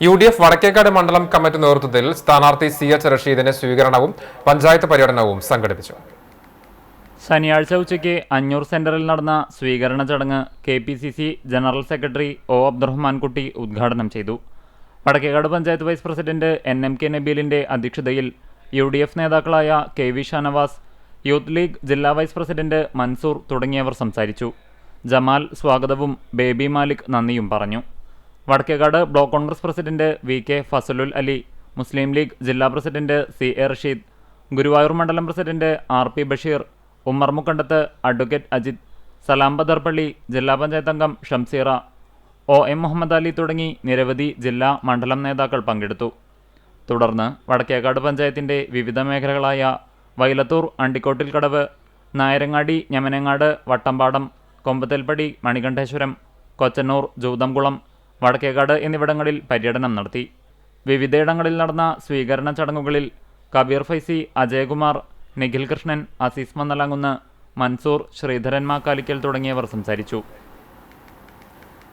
UDF Vadakkekad മണ്ഡലം committee നേതൃത്വത്തിൽ സ്ഥാനാർത്ഥി CH റഷീദിന്റെ സ്വീകരണവും പഞ്ചായത്ത് പര്യടനവും സംഘടിപ്പിച്ചു. ശനിയാഴ്ച ഉച്ചയ്ക്ക് അഞ്ഞൂർ സെന്ററിൽ നടന്ന സ്വീകരണ ചടങ്ങ് KPCC general secretary O. Abdurahmankutty ഉദ്ഘാടനം ചെയ്തു. Vadakkekad panchayat vice president NMK നബീലിന്റെ അധ്യക്ഷതയിൽ UDF നേതാക്കളായ KV ഷാനവാസ്, യൂത്ത് ലീഗ് ജില്ലാ വൈസ് പ്രസിഡന്റ് മൻസൂർ തുടങ്ങിയവർ സംസാരിച്ചു. ജമാൽ സ്വാഗതവും ബേബി മാലിക് നന്ദിയും പറഞ്ഞു. Vadakkekad block Congress president VK Fazalul Ali, Muslim League ജില്ലാ പ്രസിഡന്റ് CA റഷീദ്, ഗുരുവായൂർ മണ്ഡലം president RP Basheer, Ummer Mukkandath, advocate Ajith, Salam Badarpally, ജില്ലാ പഞ്ചായത്ത് അംഗം ഷംസീറ, OM മുഹമ്മദ് അലി തുടങ്ങി നിരവധി ജില്ലാ മണ്ഡലം നേതാക്കൾ പങ്കെടുത്തു. തുടർന്ന് വടക്കേക്കാട് പഞ്ചായത്തിന്റെ വിവിധ മേഖലകളായ വൈലത്തൂർ, അണ്ടിക്കോട്ടിൽ കടവ്, നായരങ്ങാടി, ഞമനങ്ങാട്, വട്ടമ്പാടം, കൊമ്പത്തൽപ്പടി, മണികണ്ഠേശ്വരം, കൊച്ചന്നൂർ, ജൂതംകുളം, വടക്കേക്കാട് എന്നിവിടങ്ങളിൽ പര്യടനം നടത്തി. വിവിധയിടങ്ങളിൽ നടന്ന സ്വീകരണ ചടങ്ങുകളിൽ കബീർ ഫൈസി, അജയകുമാർ, നിഖിൽ കൃഷ്ണൻ, അസീസ് മന്നലാങ്കുന്ന്, മൻസൂർ, ശ്രീധരൻ മാക്കാലിക്കൽ തുടങ്ങിയവർ സംസാരിച്ചു.